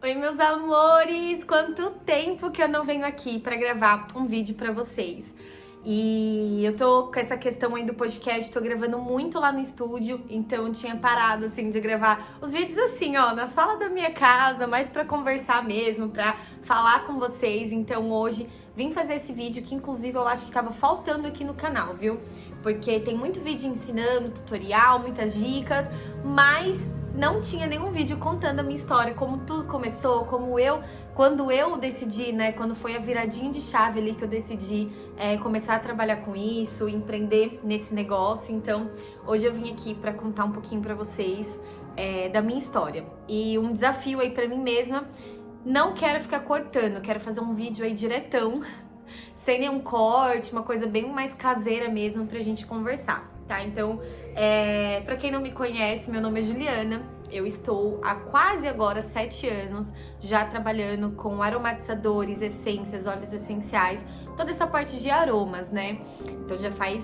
Oi, meus amores! Quanto tempo que eu não venho aqui pra gravar um vídeo pra vocês. E eu tô com essa questão aí do podcast, tô gravando muito lá no estúdio, então eu tinha parado assim de gravar os vídeos assim, ó, na sala da minha casa, mais pra conversar mesmo, pra falar com vocês. Então hoje vim fazer esse vídeo que inclusive eu acho que tava faltando aqui no canal, viu? Porque tem muito vídeo ensinando, tutorial, muitas dicas, mas não tinha nenhum vídeo contando a minha história, como tudo começou, quando eu decidi, né, quando foi a viradinha de chave ali que eu decidi começar a trabalhar com isso, empreender nesse negócio. Então, hoje eu vim aqui para contar um pouquinho para vocês da minha história. E um desafio aí para mim mesma, não quero ficar cortando, quero fazer um vídeo aí diretão, sem nenhum corte, uma coisa bem mais caseira mesmo pra gente conversar. Tá? Então, para quem não me conhece, meu nome é Juliana. Eu estou há quase agora 7 anos já trabalhando com aromatizadores, essências, óleos essenciais, toda essa parte de aromas, né? Então já faz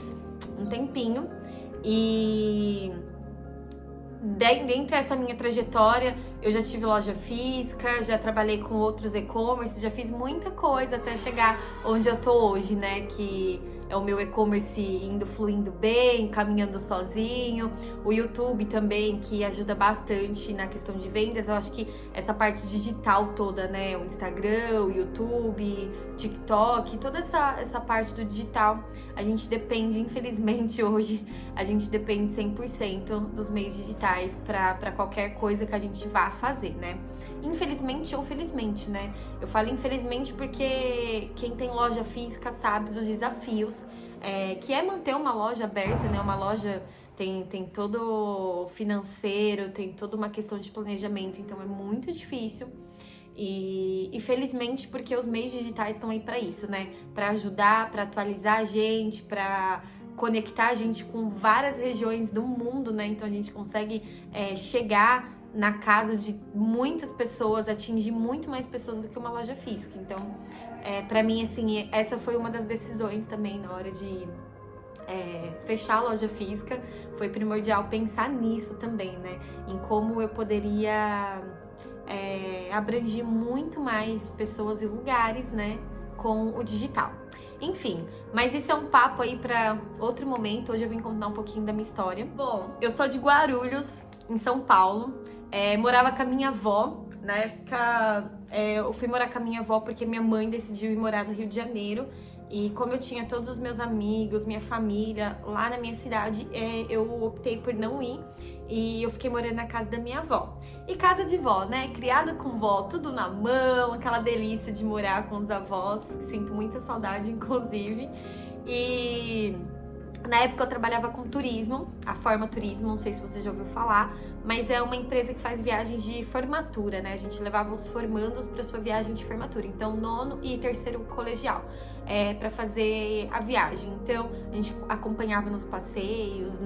um tempinho. E dentro dessa minha trajetória, eu já tive loja física, já trabalhei com outros e-commerce, já fiz muita coisa até chegar onde eu tô hoje, né? Que é o meu e-commerce fluindo bem, caminhando sozinho. O YouTube também, que ajuda bastante na questão de vendas. Eu acho que essa parte digital toda, né? O Instagram, o YouTube, TikTok, toda essa parte do digital, a gente depende, infelizmente hoje, a gente depende 100% dos meios digitais para qualquer coisa que a gente vá fazer, né? Infelizmente ou felizmente, né? Eu falo infelizmente porque quem tem loja física sabe dos desafios que é manter uma loja aberta, né? Uma loja tem todo financeiro, tem toda uma questão de planejamento, então é muito difícil. E felizmente porque os meios digitais estão aí para isso, né? Para ajudar, para atualizar a gente, para conectar a gente com várias regiões do mundo, né? Então a gente consegue chegar na casa de muitas pessoas, atingir muito mais pessoas do que uma loja física. Então, para mim, assim, essa foi uma das decisões também na hora de fechar a loja física. Foi primordial pensar nisso também, né? Em como eu poderia abranger muito mais pessoas e lugares, né? Com o digital. Enfim, mas isso é um papo aí para outro momento. Hoje eu vim contar um pouquinho da minha história. Bom, eu sou de Guarulhos, em São Paulo. Morava com a minha avó. Na época, eu fui morar com a minha avó porque minha mãe decidiu ir morar no Rio de Janeiro. E como eu tinha todos os meus amigos, minha família lá na minha cidade, eu optei por não ir. E eu fiquei morando na casa da minha avó. E casa de vó, né? Criada com vó, tudo na mão, aquela delícia de morar com os avós. Sinto muita saudade, inclusive. E na época eu trabalhava com turismo, a Forma Turismo, não sei se você já ouviu falar, mas é uma empresa que faz viagens de formatura, né? A gente levava os formandos para sua viagem de formatura, então 9º e 3º colegial, para fazer a viagem. Então a gente acompanhava nos passeios,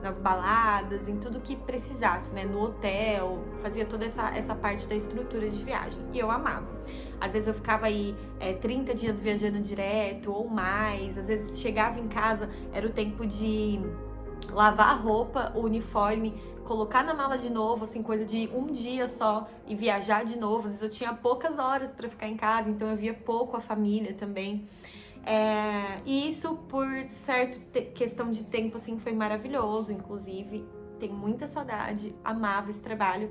nas baladas, em tudo que precisasse, né? No hotel, fazia toda essa parte da estrutura de viagem. E eu amava. Às vezes eu ficava aí 30 dias viajando direto ou mais. Às vezes chegava em casa, era o tempo de lavar a roupa, o uniforme, colocar na mala de novo, assim, coisa de um dia só e viajar de novo. Às vezes eu tinha poucas horas para ficar em casa, então eu via pouco a família também. E isso, por certa questão de tempo, assim, foi maravilhoso, inclusive. Tenho muita saudade, amava esse trabalho.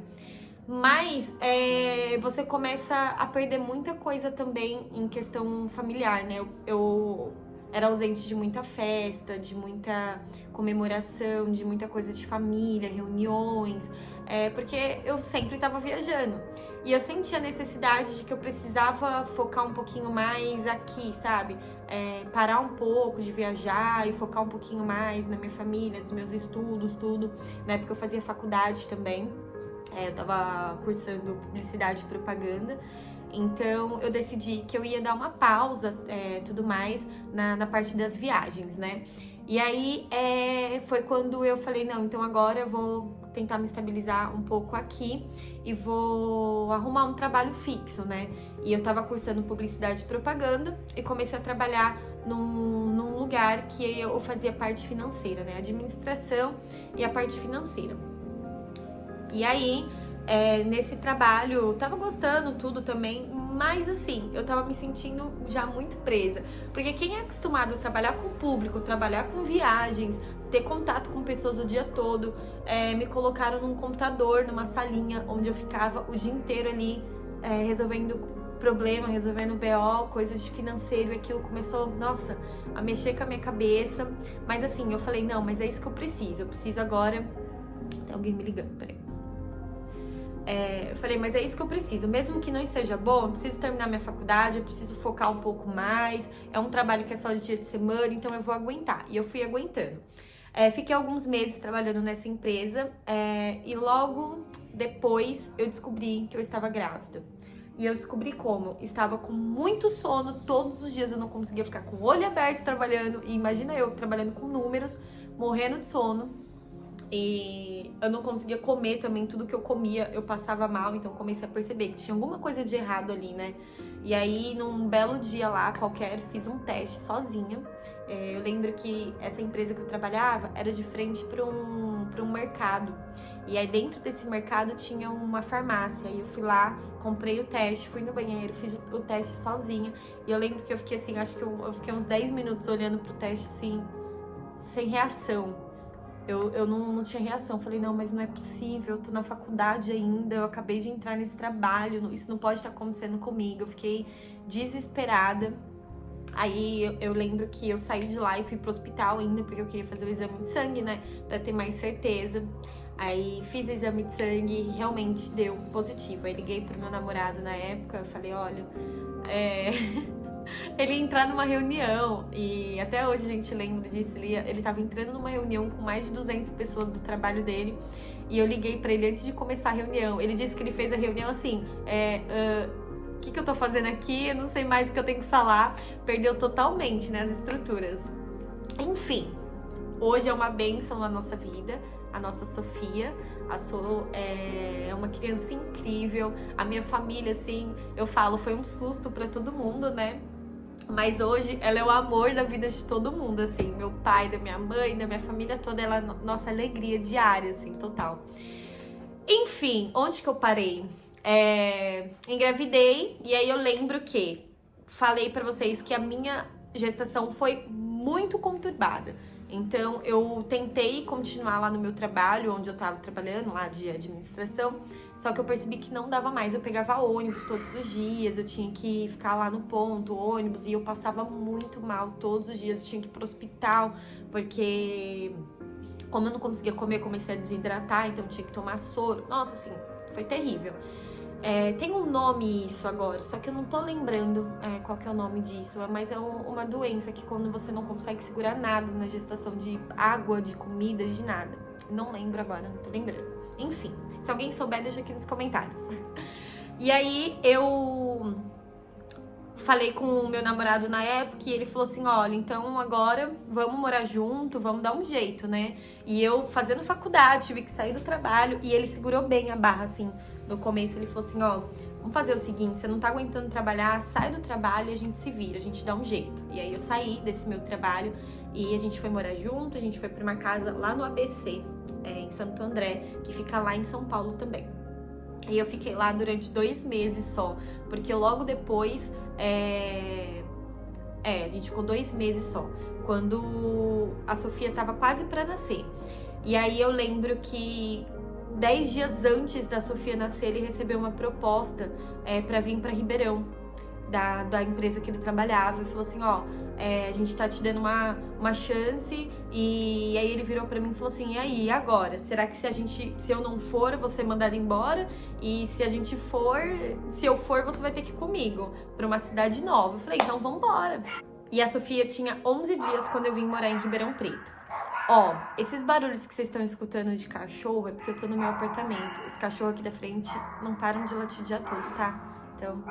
Mas você começa a perder muita coisa também em questão familiar, né? Eu era ausente de muita festa, de muita comemoração, de muita coisa de família, reuniões, porque eu sempre estava viajando. E eu sentia a necessidade de que eu precisava focar um pouquinho mais aqui, sabe? Parar um pouco de viajar e focar um pouquinho mais na minha família, nos meus estudos, tudo. Na época eu fazia faculdade também. Eu tava cursando publicidade e propaganda, então eu decidi que eu ia dar uma pausa, tudo mais, na parte das viagens, né? E aí foi quando eu falei, não, então agora eu vou tentar me estabilizar um pouco aqui e vou arrumar um trabalho fixo, né? E eu tava cursando publicidade e propaganda e comecei a trabalhar num lugar que eu fazia parte financeira, né? Administração e a parte financeira. E aí, nesse trabalho, eu tava gostando tudo também, mas assim, eu tava me sentindo já muito presa. Porque quem é acostumado a trabalhar com o público, trabalhar com viagens, ter contato com pessoas o dia todo, me colocaram num computador, numa salinha, onde eu ficava o dia inteiro ali, resolvendo problema, resolvendo BO, coisas de financeiro, e aquilo começou, nossa, a mexer com a minha cabeça. Mas assim, eu falei, não, mas é isso que eu preciso agora. Tem alguém me ligando, peraí. Eu falei, mas é isso que eu preciso, mesmo que não esteja bom, eu preciso terminar minha faculdade, eu preciso focar um pouco mais, é um trabalho que é só de dia de semana, então eu vou aguentar. E eu fui aguentando. Fiquei alguns meses trabalhando nessa empresa, e logo depois eu descobri que eu estava grávida. E eu descobri como? Estava com muito sono, todos os dias eu não conseguia ficar com o olho aberto trabalhando. E imagina eu trabalhando com números, morrendo de sono. E eu não conseguia comer também, tudo que eu comia eu passava mal. Então comecei a perceber que tinha alguma coisa de errado ali, né? E aí num belo dia lá, qualquer, fiz um teste sozinha. Eu lembro que essa empresa que eu trabalhava era de frente para um mercado. E aí dentro desse mercado tinha uma farmácia. E eu fui lá, comprei o teste, fui no banheiro, fiz o teste sozinha. E eu lembro que eu fiquei assim, acho que eu fiquei uns 10 minutos olhando pro teste assim, sem reação. Eu não tinha reação. Falei, não, mas não é possível, eu tô na faculdade ainda, eu acabei de entrar nesse trabalho, isso não pode estar acontecendo comigo. Eu fiquei desesperada. Aí eu lembro que eu saí de lá e fui pro hospital ainda, porque eu queria fazer o exame de sangue, né, pra ter mais certeza. Aí fiz o exame de sangue e realmente deu positivo. Aí liguei pro meu namorado na época, falei, olha, ele ia entrar numa reunião, e até hoje a gente lembra disso, ele tava entrando numa reunião com mais de 200 pessoas do trabalho dele, e eu liguei pra ele antes de começar a reunião. Ele disse que ele fez a reunião assim, o que eu tô fazendo aqui? Eu não sei mais o que eu tenho que falar. Perdeu totalmente, né, as estruturas. Enfim, hoje é uma bênção na nossa vida. A nossa Sofia, a So é uma criança incrível. A minha família, assim, eu falo, foi um susto pra todo mundo, né? Mas hoje ela é o amor da vida de todo mundo, assim. Meu pai, da minha mãe, da minha família toda, ela é nossa alegria diária, assim, total. Enfim, onde que eu parei? Engravidei, e aí eu lembro que falei pra vocês que a minha gestação foi muito conturbada. Então, eu tentei continuar lá no meu trabalho, onde eu tava trabalhando, lá de administração, só que eu percebi que não dava mais. Eu pegava ônibus todos os dias, eu tinha que ficar lá no ponto, ônibus, e eu passava muito mal todos os dias. Eu tinha que ir pro hospital, porque como eu não conseguia comer, eu comecei a desidratar, então eu tinha que tomar soro. Nossa, assim, foi terrível. Tem um nome isso agora, só que eu não tô lembrando qual que é o nome disso, mas é uma doença que quando você não consegue segurar nada na gestação, de água, de comida, de nada. Não lembro agora, não tô lembrando. Enfim, se alguém souber, deixa aqui nos comentários. E aí eu falei com o meu namorado na época e ele falou assim, olha, então agora vamos morar junto, vamos dar um jeito, né? E eu fazendo faculdade, tive que sair do trabalho, e ele segurou bem a barra, assim. No começo ele falou assim, ó, vamos fazer o seguinte, você não tá aguentando trabalhar, sai do trabalho e a gente se vira, a gente dá um jeito. E aí eu saí desse meu trabalho e a gente foi morar junto, a gente foi pra uma casa lá no ABC, em Santo André, que fica lá em São Paulo também. E eu fiquei lá durante 2 meses só, porque logo depois, a gente ficou 2 meses só, quando a Sofia tava quase pra nascer. E aí eu lembro que 10 dias antes da Sofia nascer, ele recebeu uma proposta pra vir pra Ribeirão, da empresa que ele trabalhava, e falou assim, ó, a gente tá te dando uma chance. E aí ele virou pra mim e falou assim, e aí, agora? Será que se eu não for, eu vou ser mandada embora? E se eu for, você vai ter que ir comigo pra uma cidade nova. Eu falei, então vambora. E a Sofia tinha 11 dias quando eu vim morar em Ribeirão Preto. Ó, esses barulhos que vocês estão escutando de cachorro é porque eu tô no meu apartamento. Os cachorros aqui da frente não param de latir o dia todo, tá? Então,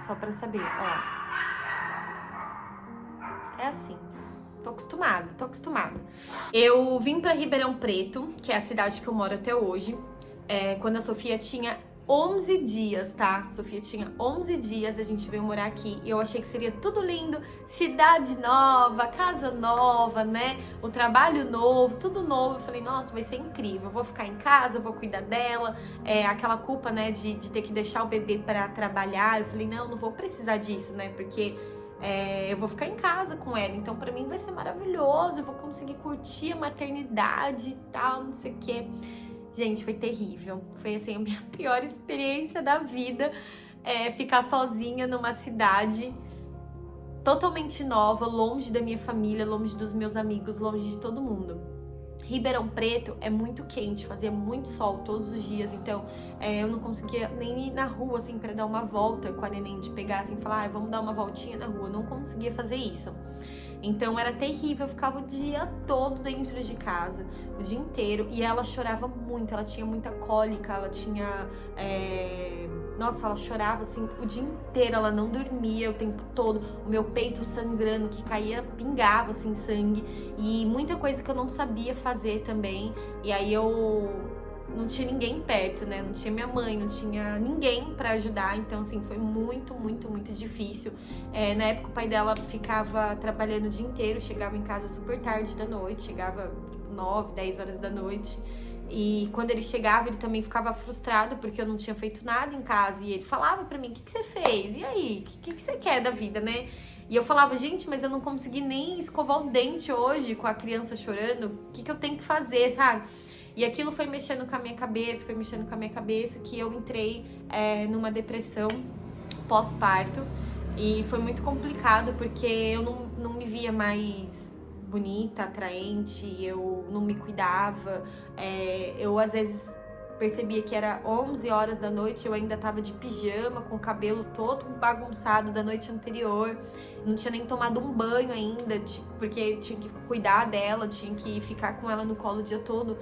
só pra saber, ó. É assim. Tô acostumada. Eu vim pra Ribeirão Preto, que é a cidade que eu moro até hoje, quando a Sofia tinha 11 dias, tá? Sofia tinha 11 dias, a gente veio morar aqui e eu achei que seria tudo lindo, cidade nova, casa nova, né? O trabalho novo, tudo novo. Eu falei, nossa, vai ser incrível, eu vou ficar em casa, eu vou cuidar dela. Aquela culpa, né, de ter que deixar o bebê para trabalhar. Eu falei, não vou precisar disso, né? Porque eu vou ficar em casa com ela, então pra mim vai ser maravilhoso, eu vou conseguir curtir a maternidade e tal, não sei o quê. Gente, foi terrível. Foi, assim, a minha pior experiência da vida. Ficar sozinha numa cidade totalmente nova, longe da minha família, longe dos meus amigos, longe de todo mundo. Ribeirão Preto é muito quente, fazia muito sol todos os dias, então eu não conseguia nem ir na rua, assim, pra dar uma volta com a neném, de pegar, assim, falar, vamos dar uma voltinha na rua. Eu não conseguia fazer isso. Então era terrível, eu ficava o dia todo dentro de casa, o dia inteiro, e ela chorava muito, ela tinha muita cólica, ela tinha... Nossa, ela chorava assim o dia inteiro, ela não dormia o tempo todo, o meu peito sangrando, que caía, pingava assim sangue, e muita coisa que eu não sabia fazer também, e aí eu não tinha ninguém perto, né? Não tinha minha mãe, não tinha ninguém pra ajudar, então assim, foi muito, muito, muito difícil. Na época o pai dela ficava trabalhando o dia inteiro, chegava em casa super tarde da noite, chegava 9, 10 horas da noite. E quando ele chegava, ele também ficava frustrado porque eu não tinha feito nada em casa. E ele falava pra mim, o que você fez? E aí, o que você quer da vida, né? E eu falava, gente, mas eu não consegui nem escovar o dente hoje com a criança chorando. O que eu tenho que fazer, sabe? E aquilo foi mexendo com a minha cabeça, que eu entrei numa depressão pós-parto. E foi muito complicado porque eu não me via mais bonita, atraente, eu não me cuidava. Eu às vezes percebia que era 11 horas da noite, eu ainda tava de pijama, com o cabelo todo bagunçado da noite anterior, não tinha nem tomado um banho ainda, porque tinha que cuidar dela, tinha que ficar com ela no colo o dia todo.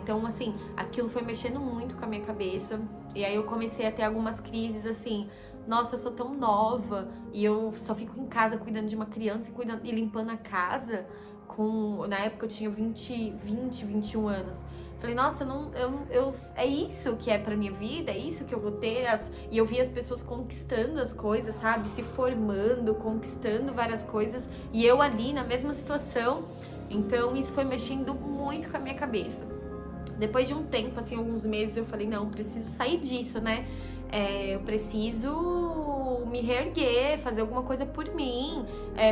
Então, assim, aquilo foi mexendo muito com a minha cabeça, e aí eu comecei a ter algumas crises, assim, nossa, eu sou tão nova, e eu só fico em casa cuidando de uma criança e limpando a casa, na época eu tinha 21 anos. Falei, nossa, é isso que é pra minha vida, é isso que eu vou ter. E eu vi as pessoas conquistando as coisas, sabe? Se formando, conquistando várias coisas. E eu ali na mesma situação. Então isso foi mexendo muito com a minha cabeça. Depois de um tempo, assim, alguns meses, eu falei, não, preciso sair disso, né? Eu preciso me reerguer, fazer alguma coisa por mim,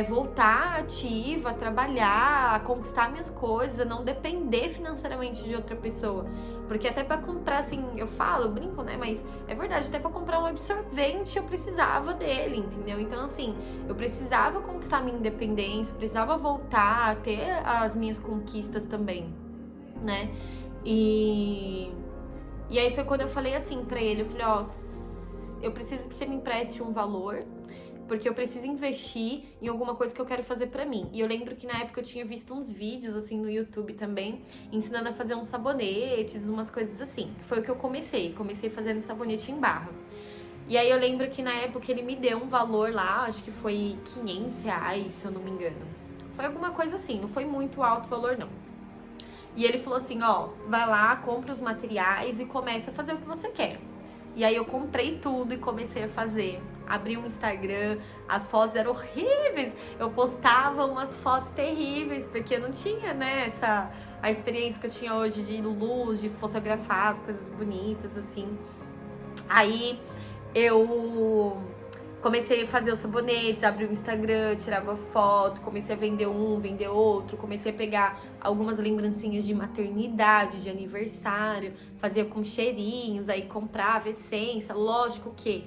voltar ativa, trabalhar, conquistar minhas coisas, não depender financeiramente de outra pessoa. Porque até pra comprar, assim, eu brinco, né? Mas é verdade, até pra comprar um absorvente eu precisava dele, entendeu? Então, assim, eu precisava conquistar minha independência, precisava voltar a ter as minhas conquistas também, né? E aí foi quando eu falei assim pra ele, eu falei, eu preciso que você me empreste um valor, porque eu preciso investir em alguma coisa que eu quero fazer pra mim. E eu lembro que na época eu tinha visto uns vídeos, assim, no YouTube também, ensinando a fazer uns sabonetes, umas coisas assim. Foi o que eu comecei fazendo sabonete em barra. E aí eu lembro que na época ele me deu um valor lá, acho que foi R$500, se eu não me engano. Foi alguma coisa assim, não foi muito alto o valor, não. E ele falou assim, vai lá, compra os materiais e começa a fazer o que você quer. E aí eu comprei tudo e comecei a fazer. Abri um Instagram, as fotos eram horríveis. Eu postava umas fotos terríveis, porque eu não tinha, né, a experiência que eu tinha hoje de luz, de fotografar as coisas bonitas, assim. Aí eu comecei a fazer os sabonetes, abri o Instagram, tirava foto, comecei a vender um, vender outro, comecei a pegar algumas lembrancinhas de maternidade, de aniversário, fazia com cheirinhos, aí comprava essência. Lógico que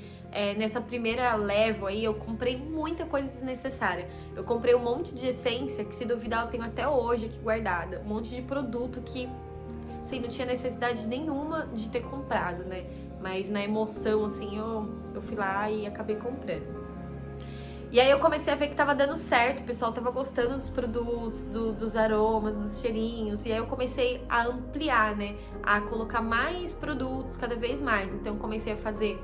nessa primeira leva aí eu comprei muita coisa desnecessária. Eu comprei um monte de essência que, se duvidar, eu tenho até hoje aqui guardada. Um monte de produto que, assim, não tinha necessidade nenhuma de ter comprado, né? Mas na emoção, assim, eu fui lá e acabei comprando. E aí eu comecei a ver que tava dando certo, o pessoal tava gostando dos produtos, dos aromas, dos cheirinhos. E aí eu comecei a ampliar, né? A colocar mais produtos cada vez mais. Então eu comecei a fazer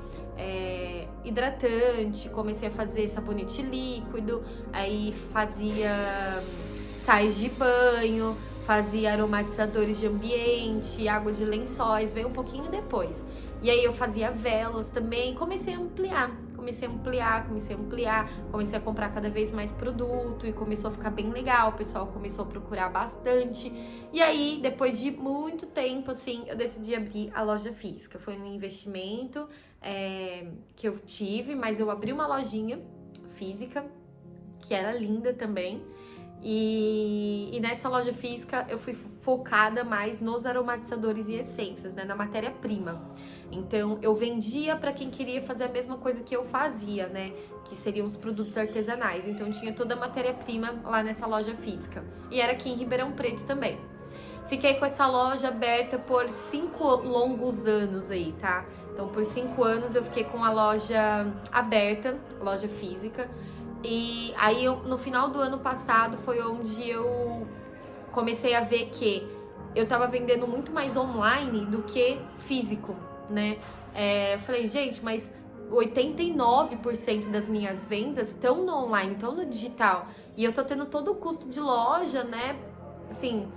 hidratante, comecei a fazer sabonete líquido, aí fazia sais de banho, fazia aromatizadores de ambiente, água de lençóis, veio um pouquinho depois. E aí eu fazia velas também, comecei a ampliar, comecei a comprar cada vez mais produto e começou a ficar bem legal, o pessoal começou a procurar bastante. E aí, depois de muito tempo, assim, eu decidi abrir a loja física. Foi um investimento que eu tive, mas eu abri uma lojinha física, que era linda também. E nessa loja física eu fui focada mais nos aromatizadores e essências, né, na matéria-prima. Então eu vendia para quem queria fazer a mesma coisa que eu fazia, né, que seriam os produtos artesanais. Então tinha toda a matéria-prima lá nessa loja física. E era aqui em Ribeirão Preto também. Fiquei com essa loja aberta por 5 longos anos aí, tá? Então por 5 anos eu fiquei com a loja aberta, loja física. E aí, no final do ano passado, foi onde eu comecei a ver que eu tava vendendo muito mais online do que físico, né? Eu falei, gente, mas 89% das minhas vendas estão no online, estão no digital. E eu tô tendo todo o custo de loja, né? Assim,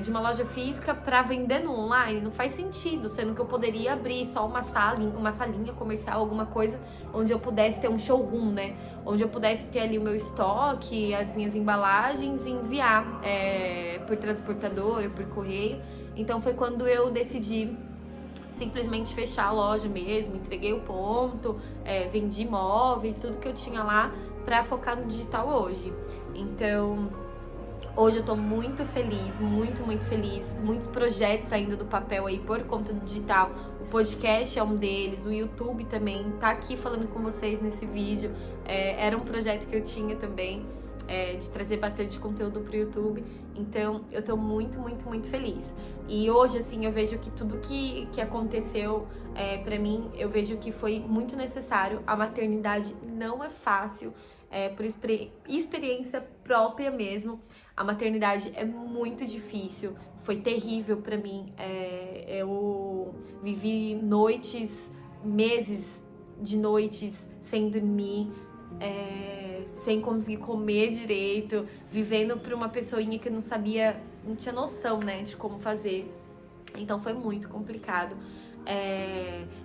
de uma loja física para vender no online, não faz sentido, sendo que eu poderia abrir só uma salinha comercial, alguma coisa onde eu pudesse ter um showroom, né? Onde eu pudesse ter ali o meu estoque, as minhas embalagens e enviar por transportador, por correio. Então foi quando eu decidi simplesmente fechar a loja mesmo, entreguei o ponto, vendi móveis, tudo que eu tinha lá para focar no digital hoje. Então hoje eu tô muito feliz, muito feliz. Muitos projetos saindo do papel aí por conta do digital. O podcast é um deles, o YouTube também tá aqui falando com vocês nesse vídeo. Era um projeto que eu tinha também, de trazer bastante conteúdo pro YouTube. Então eu tô muito feliz. E hoje, assim, eu vejo que tudo que aconteceu pra mim, eu vejo que foi muito necessário. A maternidade não é fácil. Por experiência própria mesmo, a maternidade é muito difícil, foi terrível pra mim. Eu vivi meses de noites sem dormir, sem conseguir comer direito, vivendo pra uma pessoinha que não tinha noção, né, de como fazer. Então foi muito complicado.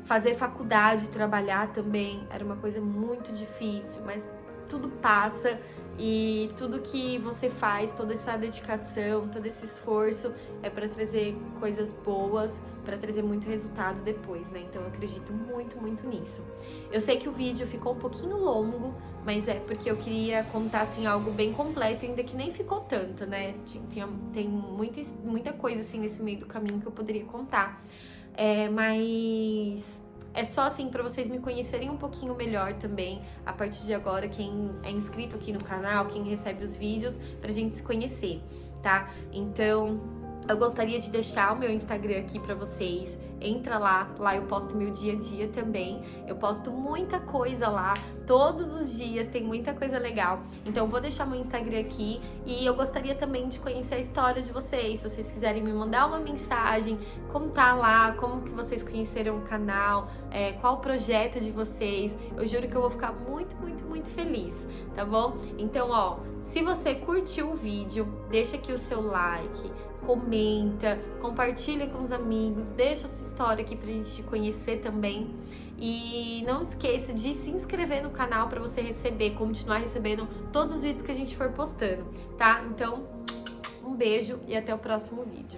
Fazer faculdade, trabalhar também era uma coisa muito difícil, mas tudo passa e tudo que você faz, toda essa dedicação, todo esse esforço é para trazer coisas boas, para trazer muito resultado depois, né? Então eu acredito muito nisso. Eu sei que o vídeo ficou um pouquinho longo, mas é porque eu queria contar assim algo bem completo, ainda que nem ficou tanto, né? Tem muita coisa assim nesse meio do caminho que eu poderia contar. Mas é só assim para vocês me conhecerem um pouquinho melhor também. A partir de agora, quem é inscrito aqui no canal, quem recebe os vídeos, pra gente se conhecer, tá? Então, eu gostaria de deixar o meu Instagram aqui pra vocês. Entra lá eu posto meu dia a dia também. Eu posto muita coisa lá, todos os dias, tem muita coisa legal. Então, vou deixar meu Instagram aqui e eu gostaria também de conhecer a história de vocês. Se vocês quiserem me mandar uma mensagem, contar lá como que vocês conheceram o canal, qual o projeto de vocês, eu juro que eu vou ficar muito feliz, tá bom? Então, ó, se você curtiu o vídeo, deixa aqui o seu like, comenta, compartilha com os amigos, deixa essa história aqui pra gente conhecer também. E não esqueça de se inscrever no canal pra você continuar recebendo todos os vídeos que a gente for postando, tá? Então, um beijo e até o próximo vídeo.